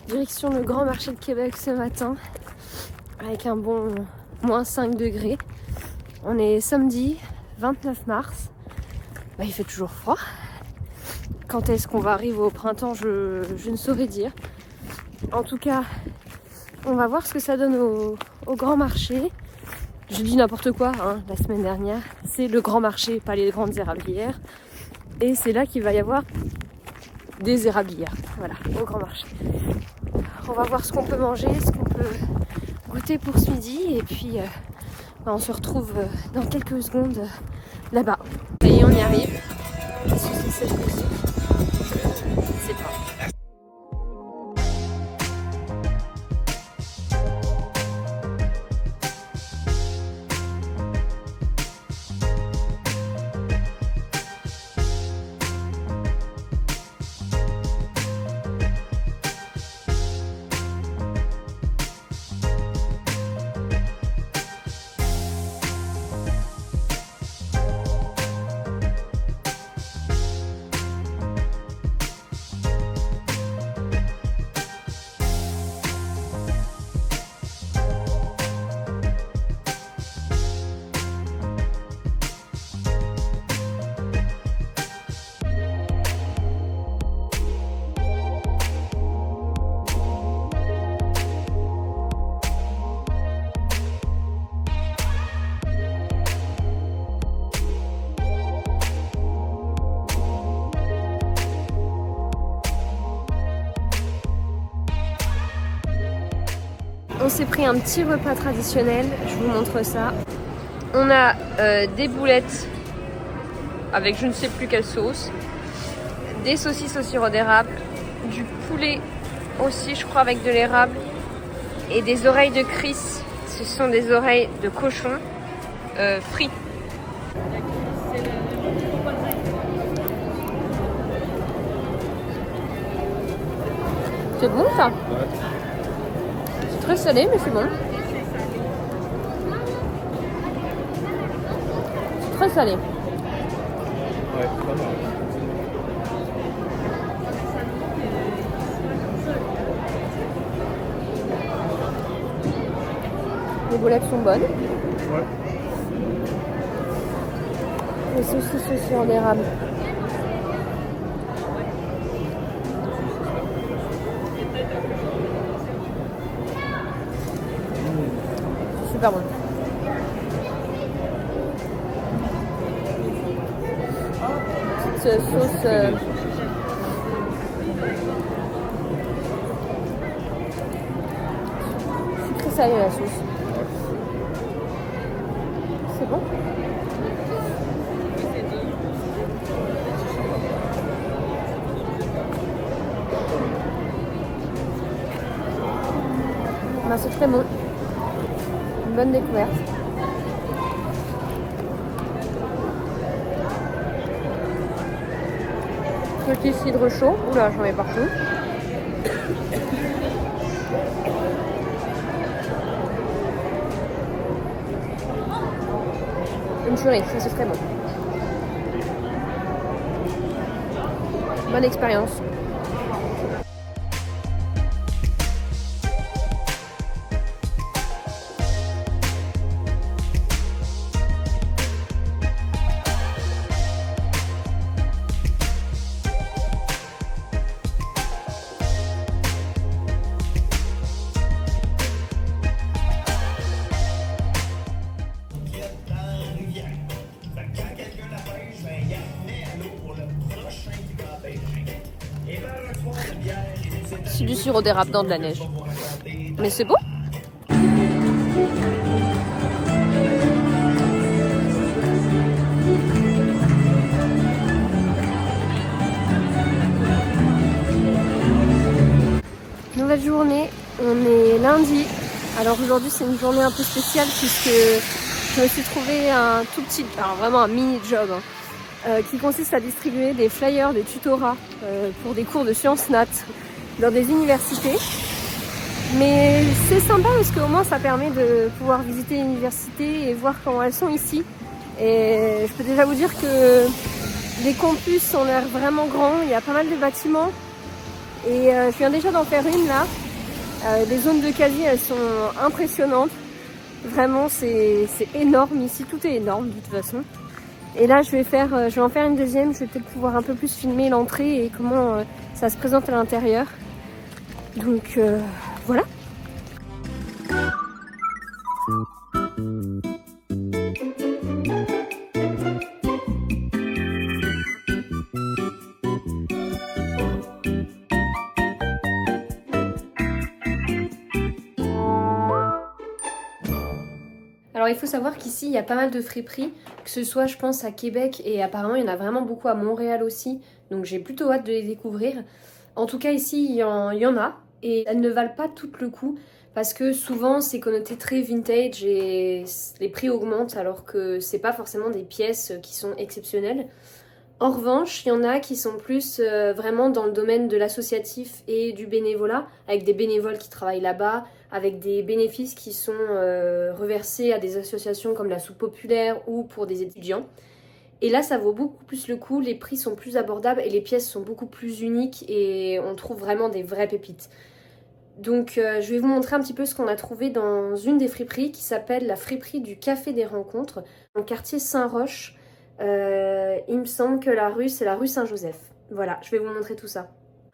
Direction le Grand Marché de Québec ce matin, avec un bon moins 5 degrés. On est samedi 29 mars. Bah, il fait toujours froid. Quand est-ce qu'on va arriver au printemps, je ne saurais dire. En tout cas, on va voir ce que ça donne au Grand Marché. Je dis n'importe quoi, hein, la semaine dernière. C'est le Grand Marché, pas les grandes érablières. Et c'est là qu'il va y avoir des érablières. Voilà, au Grand Marché. On va voir ce qu'on peut manger, ce qu'on peut goûter pour ce midi. Et puis, on se retrouve dans quelques secondes là-bas. Ça y est, on y arrive. Qu'est-ce que c'est cette musique ? Je sais pas. On s'est pris un petit repas traditionnel, je vous montre ça. On a des boulettes avec je ne sais plus quelle sauce, des saucisses au sirop d'érable, du poulet aussi je crois avec de l'érable et des oreilles de Chris. Ce sont des oreilles de cochon frites. C'est bon ça ? Très salé, mais c'est bon. C'est très salé. Ouais, pas mal. Les boulettes sont bonnes. Ouais. Les saucisses aussi en érable. Super bon. Petite sauce sucré salé la sauce. C'est bon. Ben, c'est très bon. Une bonne découverte. Petit cidre chaud. Oula, j'en mets partout. Une chourie, ça c'est très bon. Bonne expérience. C'est du sirop d'érable dans de la neige. Mais c'est beau. Nouvelle journée, on est lundi. Alors aujourd'hui c'est une journée un peu spéciale puisque je me suis trouvé un tout petit, alors vraiment un mini job qui consiste à distribuer des flyers, des tutorats pour des cours de sciences nat dans des universités. Mais c'est sympa parce qu'au moins ça permet de pouvoir visiter l'université et voir comment elles sont ici. Et je peux déjà vous dire que les campus ont l'air vraiment grands, il y a pas mal de bâtiments. Et je viens déjà d'en faire une là. Les zones de quasi, elles sont impressionnantes. Vraiment, c'est énorme ici, tout est énorme de toute façon. Et là, je vais en faire une deuxième. Je vais peut-être pouvoir un peu plus filmer l'entrée et comment ça se présente à l'intérieur. Donc voilà. Alors il faut savoir qu'ici il y a pas mal de friperies, que ce soit je pense à Québec et apparemment il y en a vraiment beaucoup à Montréal aussi, donc j'ai plutôt hâte de les découvrir. En tout cas ici il y en a et elles ne valent pas tout le coup parce que souvent c'est connoté très vintage et les prix augmentent alors que c'est pas forcément des pièces qui sont exceptionnelles. En revanche, il y en a qui sont plus vraiment dans le domaine de l'associatif et du bénévolat, avec des bénévoles qui travaillent là-bas, avec des bénéfices qui sont reversés à des associations comme la Soupe Populaire ou pour des étudiants. Et là, ça vaut beaucoup plus le coup, les prix sont plus abordables et les pièces sont beaucoup plus uniques et on trouve vraiment des vraies pépites. Donc je vais vous montrer un petit peu ce qu'on a trouvé dans une des friperies qui s'appelle la friperie du Café des Rencontres, dans le quartier Saint-Roch. Il me semble que la rue, c'est la rue Saint-Joseph. Voilà, je vais vous montrer tout ça.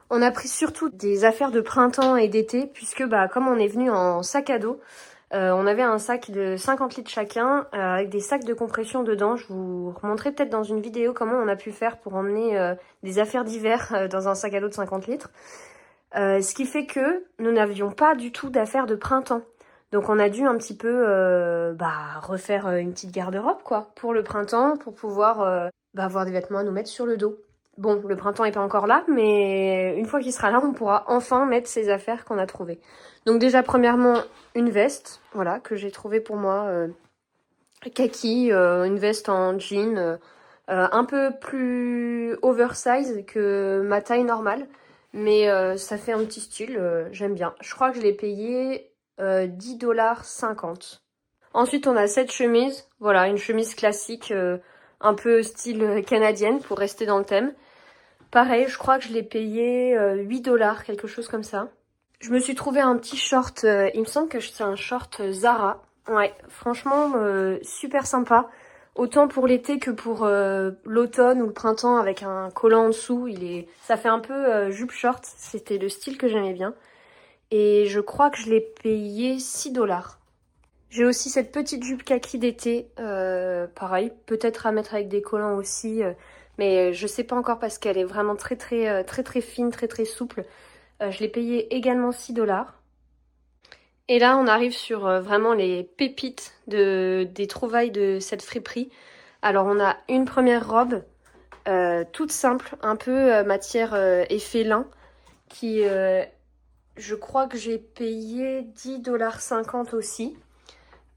On a pris surtout des affaires de printemps et d'été, puisque comme on est venu en sac à dos, on avait un sac de 50 litres chacun, avec des sacs de compression dedans. Je vous remontrerai peut-être dans une vidéo comment on a pu faire pour emmener des affaires d'hiver dans un sac à dos de 50 litres. Ce qui fait que nous n'avions pas du tout d'affaires de printemps. Donc on a dû un petit peu refaire une petite garde-robe quoi pour le printemps, pour pouvoir avoir des vêtements à nous mettre sur le dos. Bon, le printemps n'est pas encore là, mais une fois qu'il sera là, on pourra enfin mettre ces affaires qu'on a trouvées. Donc déjà premièrement, une veste, voilà, que j'ai trouvée pour moi, kaki, une veste en jean, un peu plus oversize que ma taille normale, mais ça fait un petit style, j'aime bien. Je crois que je l'ai payé 10,50 $. Ensuite, on a cette chemise. Voilà, une chemise classique, un peu style canadienne pour rester dans le thème. Pareil, je crois que je l'ai payé 8 $, quelque chose comme ça. Je me suis trouvé un petit short, il me semble que c'est un short Zara. Ouais, franchement, super sympa. Autant pour l'été que pour l'automne ou le printemps avec un collant en dessous. Ça fait un peu jupe short, c'était le style que j'aimais bien. Et je crois que je l'ai payé 6 $. J'ai aussi cette petite jupe kaki d'été, pareil, peut-être à mettre avec des collants aussi, mais je sais pas encore parce qu'elle est vraiment très fine, très souple. Je l'ai payé également 6 $. Et là, on arrive sur vraiment les pépites des trouvailles de cette friperie. Alors, on a une première robe, toute simple, un peu matière effet lin, qui... je crois que j'ai payé 10,50 $ aussi.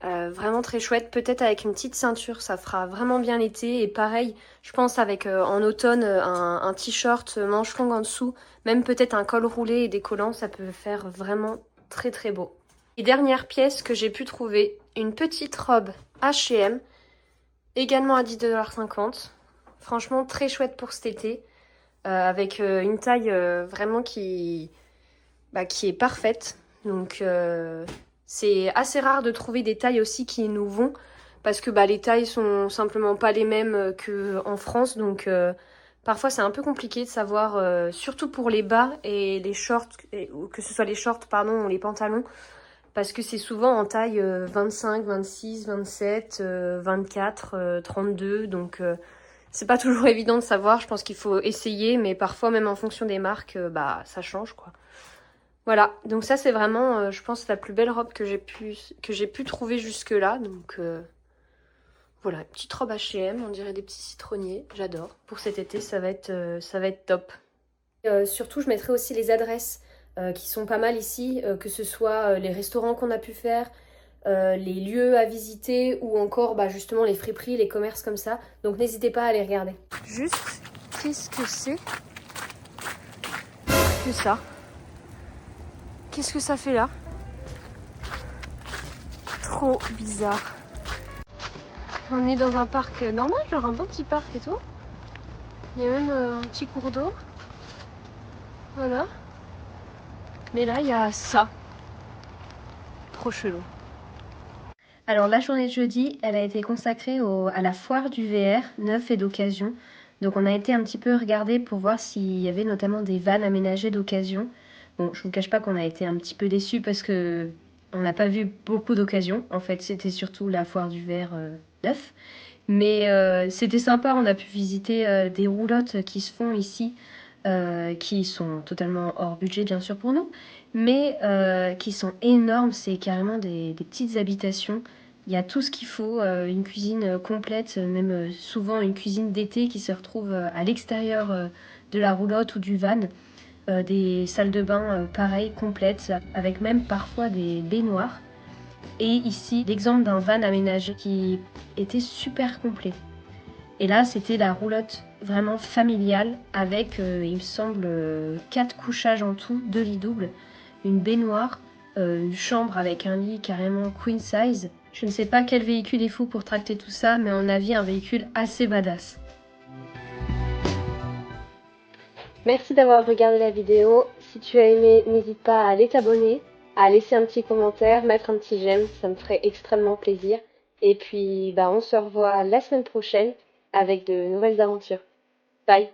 Vraiment très chouette. Peut-être avec une petite ceinture, ça fera vraiment bien l'été. Et pareil, je pense avec en automne, un t-shirt manche longue en dessous. Même peut-être un col roulé et des collants, ça peut faire vraiment très beau. Et dernière pièce que j'ai pu trouver, une petite robe H&M, également à 10,50 $. Franchement, très chouette pour cet été. Avec une taille vraiment qui est parfaite. Donc c'est assez rare de trouver des tailles aussi qui nous vont parce que les tailles sont simplement pas les mêmes qu'en France. Donc parfois c'est un peu compliqué de savoir, surtout pour les bas et les shorts, que ce soit les shorts ou les pantalons, parce que c'est souvent en taille 25, 26, 27, 24, 32. Donc c'est pas toujours évident de savoir. Je pense qu'il faut essayer, mais parfois même en fonction des marques, ça change quoi. Voilà, donc ça c'est vraiment, je pense, la plus belle robe que j'ai pu trouver jusque-là. Donc voilà, une petite robe H&M, on dirait des petits citronniers, j'adore. Pour cet été, ça va être top. Surtout, je mettrai aussi les adresses qui sont pas mal ici, que ce soit les restaurants qu'on a pu faire, les lieux à visiter ou encore justement les friperies, les commerces comme ça. Donc n'hésitez pas à les regarder. Juste, qu'est-ce que c'est que ça? Qu'est-ce que ça fait là? Trop bizarre. On est dans un parc normal, genre un bon petit parc et tout. Il y a même un petit cours d'eau. Voilà. Mais là, il y a ça. Trop chelou. Alors la journée de jeudi, elle a été consacrée à la foire du VR, neuf et d'occasion. Donc on a été un petit peu regarder pour voir s'il y avait notamment des vannes aménagées d'occasion. Bon, je vous cache pas qu'on a été un petit peu déçus parce que on n'a pas vu beaucoup d'occasions. En fait, c'était surtout la foire du VR neuf. Mais c'était sympa, on a pu visiter des roulottes qui se font ici, qui sont totalement hors budget bien sûr pour nous, mais qui sont énormes, c'est carrément des petites habitations. Il y a tout ce qu'il faut, une cuisine complète, même souvent une cuisine d'été qui se retrouve à l'extérieur de la roulotte ou du van. Des salles de bain pareilles, complètes, avec même parfois des baignoires. Et ici, l'exemple d'un van aménagé qui était super complet. Et là, c'était la roulotte vraiment familiale avec, il me semble, 4 couchages en tout, 2 lits doubles, une baignoire, une chambre avec un lit carrément queen size. Je ne sais pas quel véhicule il faut pour tracter tout ça, mais à mon avis, un véhicule assez badass. Merci d'avoir regardé la vidéo. Si tu as aimé, n'hésite pas à aller t'abonner, à laisser un petit commentaire, mettre un petit j'aime, ça me ferait extrêmement plaisir. Et puis, on se revoit la semaine prochaine avec de nouvelles aventures. Bye!